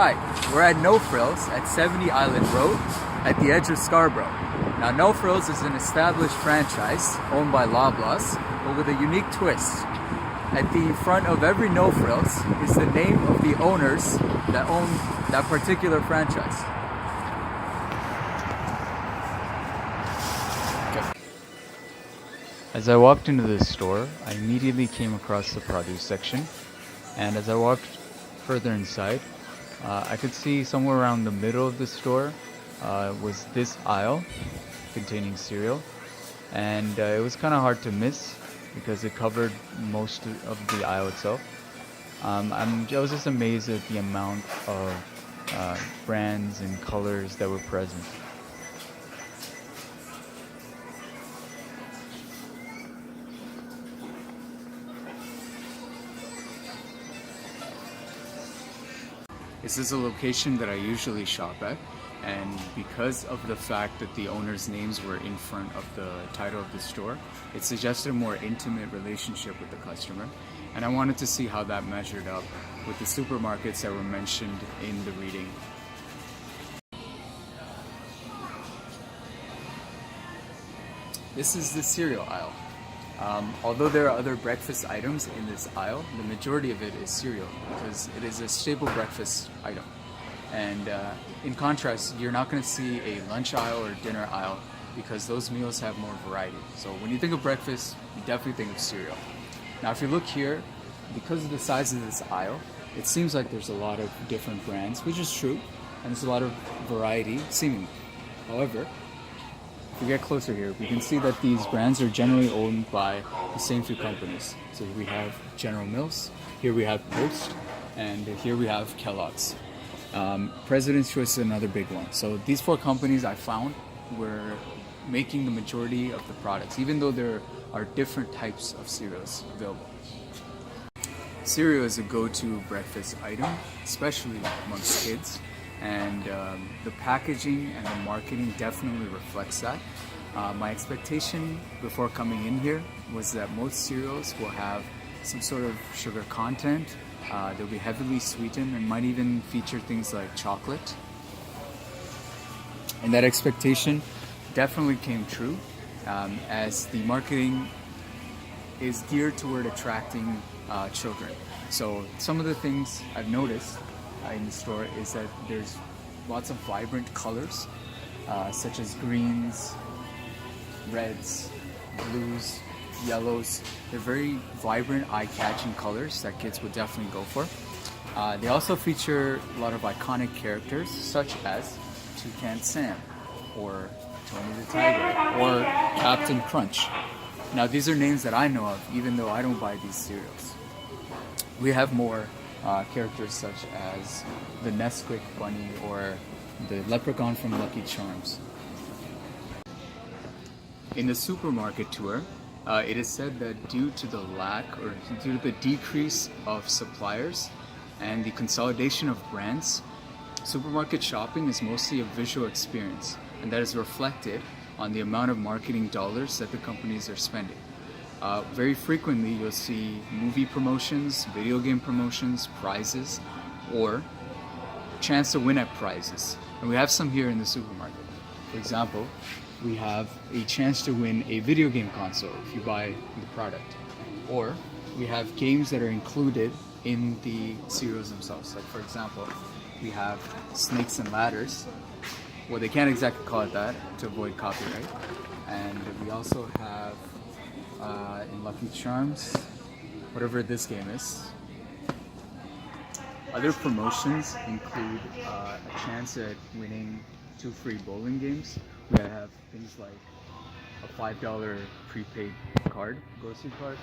Hi, we're at No Frills at 70 Island Road at the edge of Scarborough. Now, No Frills is an established franchise owned by Loblaws, but with a unique twist. At the front of every No Frills is the name of the owners that own that particular franchise. As I walked into the store, I immediately came across the produce section, and as I walked further inside, I could see somewhere around the middle of the store was this aisle containing cereal, and it was kind of hard to miss because it covered most of the aisle itself. I was just amazed at the amount of brands and colors that were present. This is a location that I usually shop at, and because of the fact that the owners' names were in front of the title of the store, it suggested a more intimate relationship with the customer, and I wanted to see how that measured up with the supermarkets that were mentioned in the reading. This is the cereal aisle. Although there are other breakfast items in this aisle, the majority of it is cereal because it is a staple breakfast item. And in contrast, you're not going to see a lunch aisle or dinner aisle because those meals have more variety. So when you think of breakfast, you definitely think of cereal. Now if you look here, because of the size of this aisle, it seems like there's a lot of different brands, which is true, and there's a lot of variety seemingly. However, if we get closer here, we can see that these brands are generally owned by the same few companies. So we have General Mills, here we have Post, and here we have Kellogg's. President's Choice is another big one. So these four companies I found were making the majority of the products, even though there are different types of cereals available. Cereal is a go-to breakfast item, especially amongst kids. And the packaging and the marketing definitely reflects that. My expectation before coming in here was that most cereals will have some sort of sugar content. They'll be heavily sweetened and might even feature things like chocolate. And that expectation definitely came true, as the marketing is geared toward attracting children. So some of the things I've noticed in the store is that there's lots of vibrant colors, such as greens, reds, blues, yellows. They're very vibrant, eye-catching colors that kids would definitely go for. They also feature a lot of iconic characters, such as Toucan Sam, or Tony the Tiger, or Captain Crunch. Now these are names that I know of, even though I don't buy these cereals. We have more characters such as the Nesquik bunny or the leprechaun from Lucky Charms. In the supermarket tour, it is said that due to the lack or due to the decrease of suppliers and the consolidation of brands, supermarket shopping is mostly a visual experience, and that is reflected on the amount of marketing dollars that the companies are spending. Very frequently you'll see movie promotions, video game promotions, prizes, or chance to win at prizes. And we have some here in the supermarket. For example, we have a chance to win a video game console if you buy the product. Or we have games that are included in the cereals themselves. Like for example, we have Snakes and Ladders. Well, they can't exactly call it that to avoid copyright. And we also have in Lucky Charms, whatever this game is. Other promotions include a chance at winning 2 free bowling games. We have things like a $5 prepaid card, grocery card,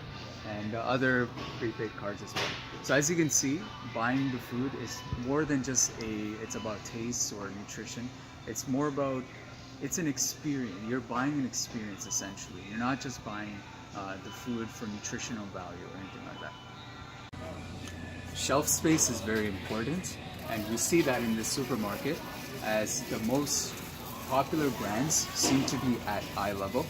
and other prepaid cards as well. So as you can see, buying the food is more than just it's about taste or nutrition. It's more about, it's an experience. You're buying an experience essentially. You're not just buying the food for nutritional value or anything like that. Shelf space is very important, and we see that in the supermarket as the most popular brands seem to be at eye level.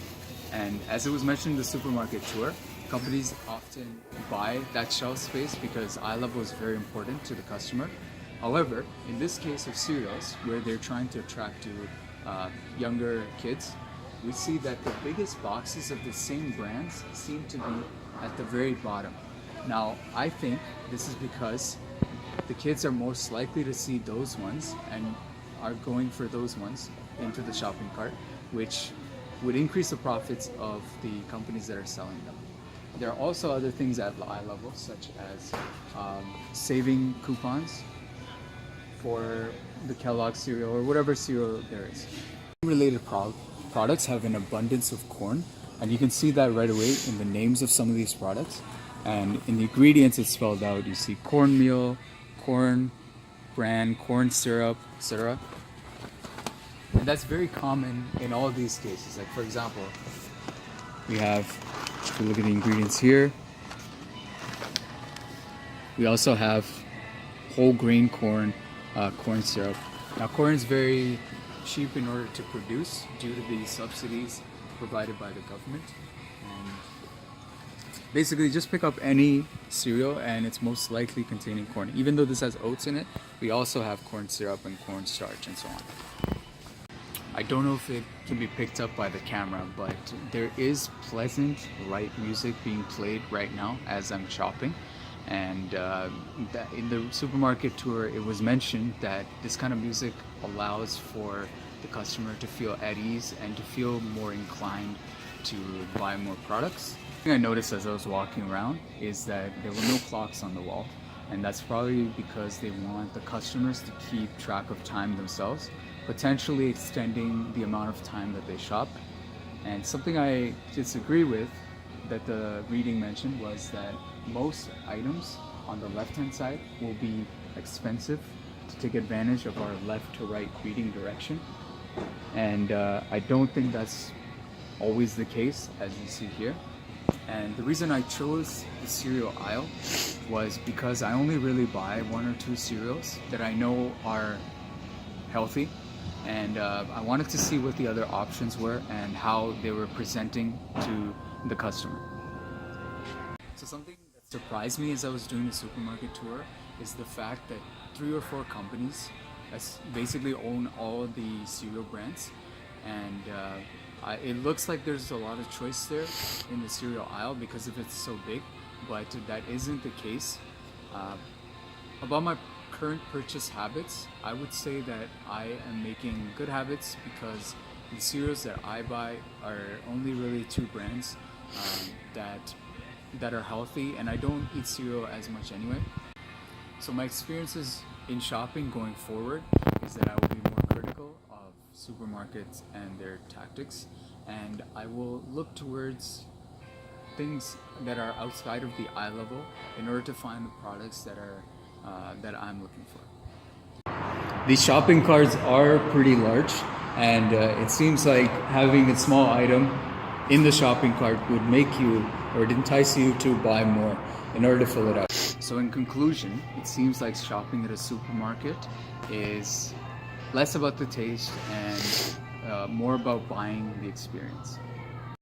And as it was mentioned in the supermarket tour, companies often buy that shelf space because eye level is very important to the customer. However, in this case of cereals, where they're trying to attract to younger kids, we see that the biggest boxes of the same brands seem to be at the very bottom. Now, I think this is because the kids are most likely to see those ones and are going for those ones into the shopping cart, which would increase the profits of the companies that are selling them. There are also other things at eye level, such as saving coupons for the Kellogg cereal or whatever cereal there is. Related products have an abundance of corn, and you can see that right away in the names of some of these products. And in the ingredients, it's spelled out. You see cornmeal, corn bran, corn syrup, etc. And that's very common in all these cases. Like, for example, we have, if you look at the ingredients here, we also have whole grain corn, corn syrup. Now, corn is very cheap in order to produce due to the subsidies provided by the government. And basically, just pick up any cereal and it's most likely containing corn. Even though this has oats in it, we also have corn syrup and corn starch and so on. I don't know if it can be picked up by the camera, but there is pleasant, light music being played right now as I'm shopping. And in the supermarket tour, it was mentioned that this kind of music allows for the customer to feel at ease and to feel more inclined to buy more products. The thing I noticed as I was walking around is that there were no clocks on the wall, and that's probably because they want the customers to keep track of time themselves, potentially extending the amount of time that they shop. And something I disagree with that the reading mentioned was that most items on the left-hand side will be expensive to take advantage of our left to right reading direction. And I don't think that's always the case, as you see here. And the reason I chose the cereal aisle was because I only really buy 1 or 2 cereals that I know are healthy, and I wanted to see what the other options were and how they were presenting to the customer. So something that surprised me as I was doing the supermarket tour is the fact that 3 or 4 companies basically own all the cereal brands, and it looks like there's a lot of choice there in the cereal aisle because of it's so big, but that isn't the case. About my current purchase habits, I would say that I am making good habits because the cereals that I buy are only really 2 brands that are healthy, and I don't eat cereal as much anyway. So my experiences in shopping going forward is that I will be more critical of supermarkets and their tactics, and I will look towards things that are outside of the eye level in order to find the products that I'm looking for. These shopping carts are pretty large, and it seems like having a small item in the shopping cart would make you or entice you to buy more in order to fill it out. So in conclusion, it seems like shopping at a supermarket is less about the taste and more about buying the experience.